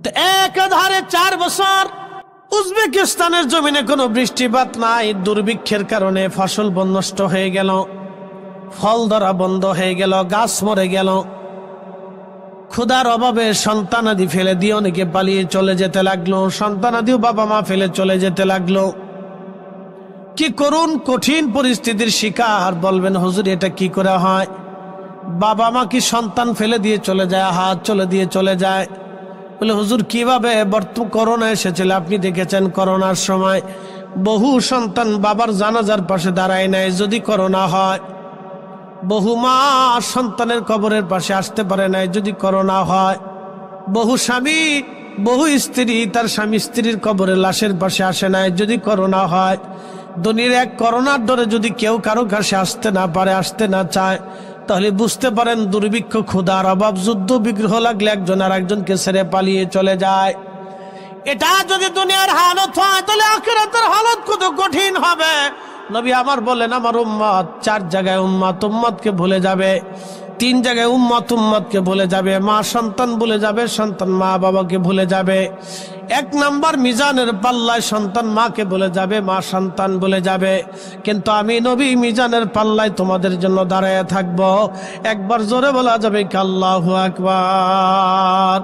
তো একাধারে 4 বছর উজবেকিস্তানের জমিনে কোনো বৃষ্টিপাত নাই, দুর্ভিক্ষের কারণে ফসল নষ্ট হয়ে গেল, ফল ধরা বন্ধ হয়ে গেল, গাছ মরে গেল। ক্ষুধার অভাবে সন্তানাদি ফেলে দিয়ে অনেকে পালিয়ে চলে যেতে লাগলো, সন্তানাদিও বাবা মা ফেলে চলে যেতে লাগলো। কি করুন, কঠিন পরিস্থিতির শিকার। বলবেন হুজুর এটা কি করে হয়? বাবা মা কি সন্তান ফেলে দিয়ে চলে যায়? হাত চলে দিয়ে চলে যায়। বলে হুজুর কিভাবে? করোনা এসেছিল, আপনি দেখেছেন করোনার সময় বহু সন্তান বাবার জানাজার পাশে দাঁড়ায় নাই যদি করোনা হয়। বহু মা সন্তানের কবরের পাশে আসতে পারে নাই যদি করোনা হয়। বহু স্বামী, বহু স্ত্রী তার স্বামী স্ত্রীর কবরের লাশের পাশে আসে নাই যদি করোনা হয়। দুনিয়ার এক করোনার ডরে যদি কেউ কারো কাছে আসতে না পারে, আসতে না চায়, তাহলে বুঝতে পারেন দুর্ভিক্ষ, ক্ষুধার অভাব, যুদ্ধ বিগ্রহ লাগলে একজন আর একজনকে ছেড়ে পালিয়ে চলে যায়। এটা যদি দুনিয়ার হালত হয় তাহলে আখিরাতের হালত কত কঠিন হবে। নবী আমার বলেন আমার উম্মত 4 জায়গায় উম্মতকে ভুলে যাবে, 3 জায়গায় উম্মতকে ভুলে যাবে। মা সন্তান ভুলে যাবে, সন্তান মা বাবাকে ভুলে যাবে। 1 নাম্বার মিজানের পাল্লায় সন্তান মাকে ভুলে যাবে, মা সন্তান ভুলে যাবে। কিন্তু আমি নবী মিজানের পাল্লায় তোমাদের জন্য দাঁড়ায় থাকবো। একবার জোরে বলা যাবে কি আল্লাহু আকবার।